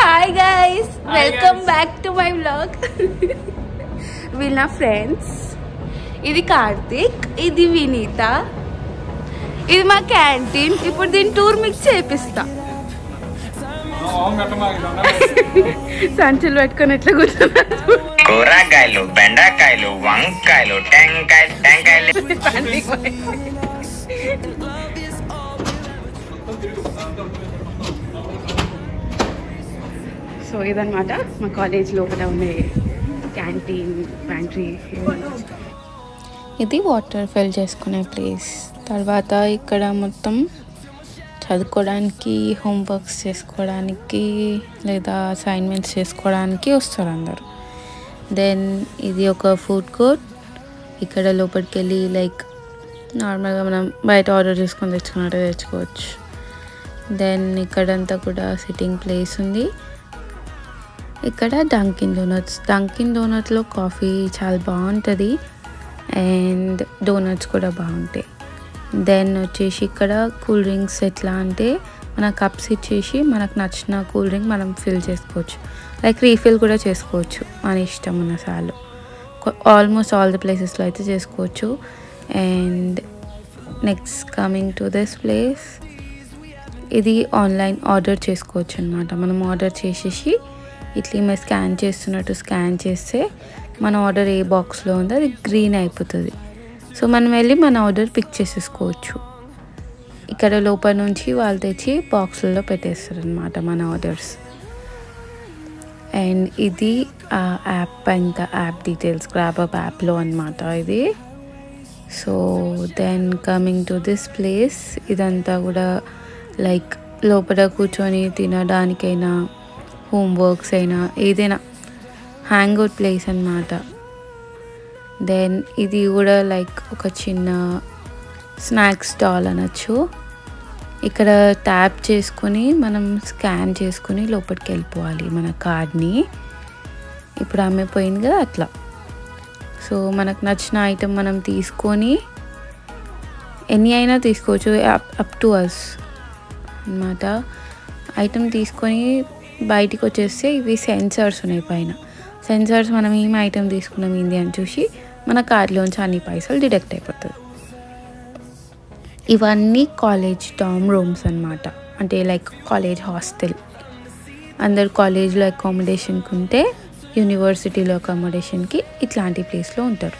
Hi guys, welcome back to my vlog. We're now friends. This is Karthik, this is Vinita. This is my canteen. Now this tour mix chepista. Sanchal pettukoni etla కూర్చున్నాడు. కూరగాయలు, బెండకాయలు, వంకాయలు, టెంకాయలు. So ఇదన్నమాట మా college లోపల ఉండే canteen pantry. ఇది వాటర్ ఫిల్ చేసుకునే ప్లేస్. తర్వాత ఇక్కడ మొత్తం చదువుకోవడానికి, హోంవర్క్స్ చేసుకోవడానికి లేదా అసైన్మెంట్స్ చేసుకోవడానికి వస్తారు అందరు. దెన్ ఇది ఒక ఫుడ్ కోర్ట్. ఇక్కడ లోపలికి వెళ్ళి లైక్ నార్మల్గా మనం బయట ఆర్డర్ చేసుకొని తెచ్చుకున్నట్టు తెచ్చుకోవచ్చు. దెన్ ఇక్కడంతా కూడా సిట్టింగ్ ప్లేస్ ఉంది. ఇక్కడ డంకిన్ డోనట్స్లో కాఫీ చాలా బాగుంటుంది అండ్ డోనట్స్ కూడా బాగుంటాయి. దెన్ వచ్చేసి ఇక్కడ కూల్ డ్రింక్స్ ఎట్లా అంటే మన కప్స్ ఇచ్చేసి మనకు నచ్చిన కూల్ డ్రింక్ మనం ఫిల్ చేసుకోవచ్చు. లైక్ రీఫిల్ కూడా చేసుకోవచ్చు మన ఇష్టం ఉన్నసార్లు. ఆల్మోస్ట్ ఆల్ ది ప్లేసెస్లో అయితే చేసుకోవచ్చు. And next coming to this place, ఇది ఆన్లైన్ ఆర్డర్ చేసుకోవచ్చు అనమాట. మనం ఆర్డర్ చేసేసి ఇట్లా మేము స్కాన్ చేస్తున్నట్టు స్కాన్ చేస్తే మన ఆర్డర్ ఏ బాక్స్లో ఉందో అది గ్రీన్ అయిపోతుంది. సో మనం వెళ్ళి మన ఆర్డర్ పిక్ చేసేసుకోవచ్చు. ఇక్కడ లోపల నుంచి వాళ్ళు తెచ్చి బాక్స్లలో పెట్టేస్తారు అనమాట మన ఆర్డర్స్. అండ్ ఇది యాప్, ఇంకా యాప్ డీటెయిల్స్ గ్రాబప్ యాప్లో అనమాట ఇది. So then coming to this place, ఇదంతా కూడా లైక్ లోపల కూర్చొని తినడానికైనా, హోంవర్క్స్ అయినా, ఏదైనా హ్యాంగ్అవుట్ ప్లేస్ అన్నమాట. దెన్ ఇది కూడా లైక్ ఒక చిన్న స్నాక్స్ స్టాల్ అనొచ్చు. ఇక్కడ ట్యాప్ చేసుకొని మనం స్కాన్ చేసుకొని లోపలికి వెళ్ళిపోవాలి మన కార్డ్ని. ఇప్పుడు ఆమె పోయింది కదా అట్లా. సో మనకు నచ్చిన ఐటెం మనం తీసుకొని ఎన్ని అయినా తీసుకోవచ్చు, అప్ టు అస్ అన్నమాట. ఐటెం తీసుకొని బయటికి వచ్చేస్తే ఇవి సెన్సర్స్ ఉన్నాయి పైన. సెన్సర్స్ మనం ఏమి ఐటెం తీసుకున్నాం ఏంది అని చూసి మన కార్డులోంచి అన్ని పైసలు డిడక్ట్ అయిపోతుంది. ఇవన్నీ కాలేజ్ డామ్ రూమ్స్ అన్నమాట. అంటే లైక్ కాలేజ్ హాస్టల్. అందరు కాలేజ్లో అకామిడేషన్కి ఉంటే యూనివర్సిటీలో అకామిడేషన్కి ఇట్లాంటి ప్లేస్లో ఉంటారు.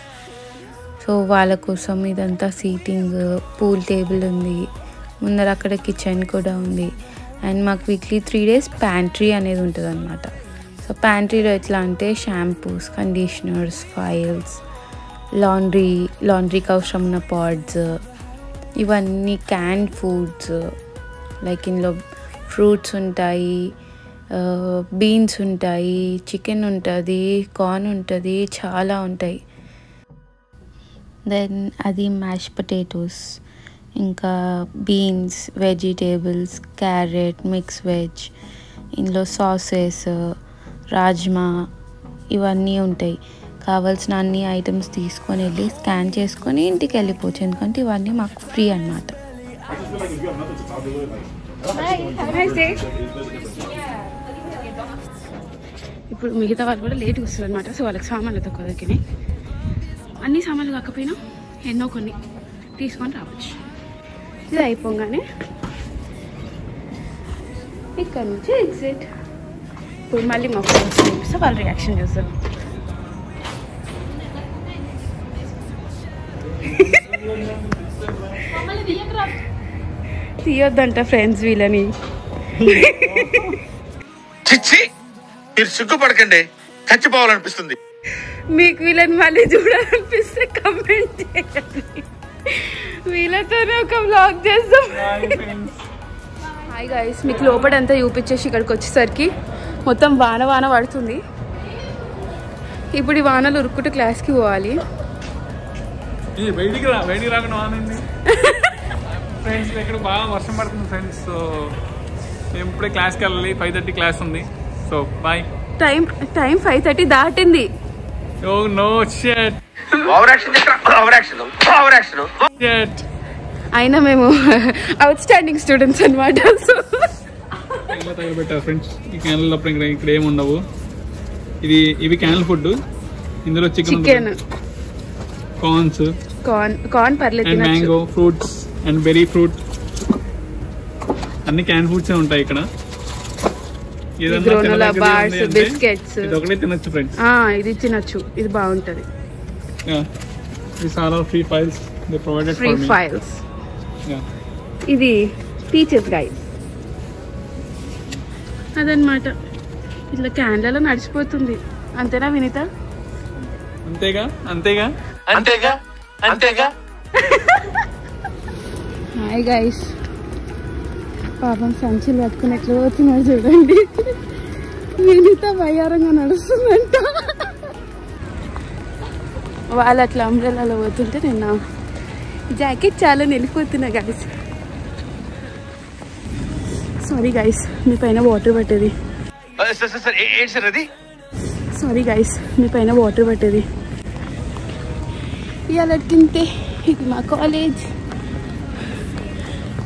సో వాళ్ళ కోసం ఇదంతా సీటింగ్, పూల్ టేబుల్ ఉంది, ముందర అక్కడ కిచెన్ కూడా ఉంది. అండ్ మాకు వీక్లీ 3 days ప్యాంట్రీ అనేది ఉంటుంది అనమాట. సో ప్యాంట్రీలో ఎట్లా అంటే షాంపూస్, కండిషనర్స్, ఫైల్స్, లాండ్రీకి అవసరం ఉన్న పాడ్స్, ఇవన్నీ క్యాన్ ఫుడ్స్, లైక్ ఇందులో ఫ్రూట్స్ ఉంటాయి, బీన్స్ ఉంటాయి, చికెన్ ఉంటుంది, కార్న్ ఉంటుంది, చాలా ఉంటాయి. దెన్ అది మ్యాష్ పొటాటోస్, ఇంకా beans, vegetables, carrot, mix veg, ఇందులో సాసెస్, రాజ్మా, ఇవన్నీ ఉంటాయి. కావాల్సిన అన్ని ఐటమ్స్ తీసుకొని వెళ్ళి స్కాన్ చేసుకొని ఇంటికి వెళ్ళిపోవచ్చు, ఎందుకంటే ఇవన్నీ మాకు ఫ్రీ అన్నమాట. ఇప్పుడు మిగతా వాళ్ళు కూడా లేట్గా వస్తారు అనమాట. సో వాళ్ళకి సామాన్లు తక్కువ దొరికినాయి. అన్ని సామాన్లు కాకపోయినా ఎన్నో కొన్ని తీసుకొని రావచ్చు. ఇది అయిపోగానే ఇక్కడ నుంచి ఎగ్జిట్. ఇప్పుడు మళ్ళీ మా ఫ్రెండ్స్ చూపిస్తే వాళ్ళ రియాక్షన్ చూస్తారు. తీయొద్దంట ఫ్రెండ్స్ వీళ్ళని. మీరు సిగ్గుపడకండి, చచ్చిపోవాలనిపిస్తుంది. మీకు వీళ్ళని మళ్ళీ చూడాలనిపిస్తే కమెంట్ చేయండి. వీళ్ళతోనే ఒక వ్లాగ్ చేస్తాం. హాయ్ గైస్, మీకు లోపలంతా చూపించేసి ఇక్కడికి వచ్చేసరికి మొత్తం వాన పడుతుంది. ఇప్పుడు ఈ వానలు ఉరుక్కుంటూ క్లాస్కి పోవాలి. ఫ్రెండ్స్ ఇక్కడ బాగా వర్షం పడుతుంది ఫ్రెండ్స్. సో మేము ఇప్పుడే క్లాస్కి వెళ్ళాలి. 5:30 క్లాస్ ఉంది. So bye. టైం 5:30 దాటింది. Oh no shit. అయినా మేము అవుట్ స్టాండింగ్ స్టూడెంట్స్ అనమాట. సో ఇలా తగలబెట్టారు ఫ్రెండ్స్. ఈ క్యాన్లు అప్పుడు ఇక్కడ ఏమి ఉండవు. ఇవి క్యాన్ల ఫుడ్. ఇందులో చికెన్, కార్న్ పర్లేదు, and mango fruits and berry fruit అన్ని క్యాన్ ఫుడ్స్ ఉంటాయి ఇక్కడ. బిస్కెట్స్ ఇది ఒకటే తినొచ్చు ఫ్రెండ్స్. ఇది తినొచ్చు, ఇది బాగుంటది. These are all free files they provided for me. Free files. ఇది టీచర్స్ గైడ్ అదనమాట. ఇట్లా క్యాన్లలో నడిచిపోతుంది. అంతేనా వినీత? అంతేగా. హాయ్ గైస్, పాపం సంచులు పట్టుకుని ఎట్లా పోతున్నారు చూడండి. వినీత వయ్యారంగా నడుస్తుందంట. వాళ్ళు అట్లా అంబ్రెల్లాలో పోతుంటే నేను జాకెట్ చాలా వెళ్ళిపోతున్నా గైస్. సారీ గైస్, మీ పైన వాటర్ పట్టేది. సారీ గైస్, మీ పైన వాటర్ పట్టేది. ఇవాళ తింటే ఇది మా కాలేజ్.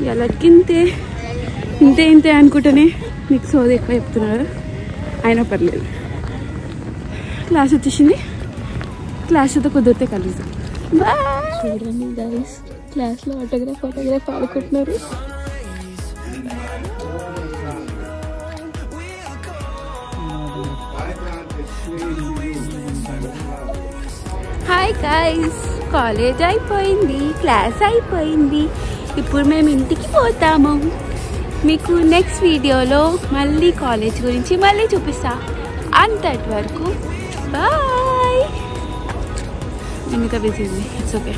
ఇవాళ తింటే ఇంతే అనుకుంటేనే మీకు సోది ఎక్కువ చెప్తున్నారు. అయినా పర్లేదు, క్లాస్ వచ్చేసింది. క్లాస్తో కుదిరితే కలుద్దాం. చూడండి గైస్, క్లాస్లో ఆటోగ్రాఫ్ ఆడుకుంటున్నారు. హాయ్ గైస్, కాలేజ్ అయిపోయింది, క్లాస్ అయిపోయింది. ఇప్పుడు మేము ఇంటికి పోతాము. మీకు నెక్స్ట్ వీడియోలో మళ్ళీ కాలేజ్ గురించి మళ్ళీ చూపిస్తా. అంతటి వరకు బాయ్. ఇంకా బిజీ ఉంది, ఇట్స్ ఓకే.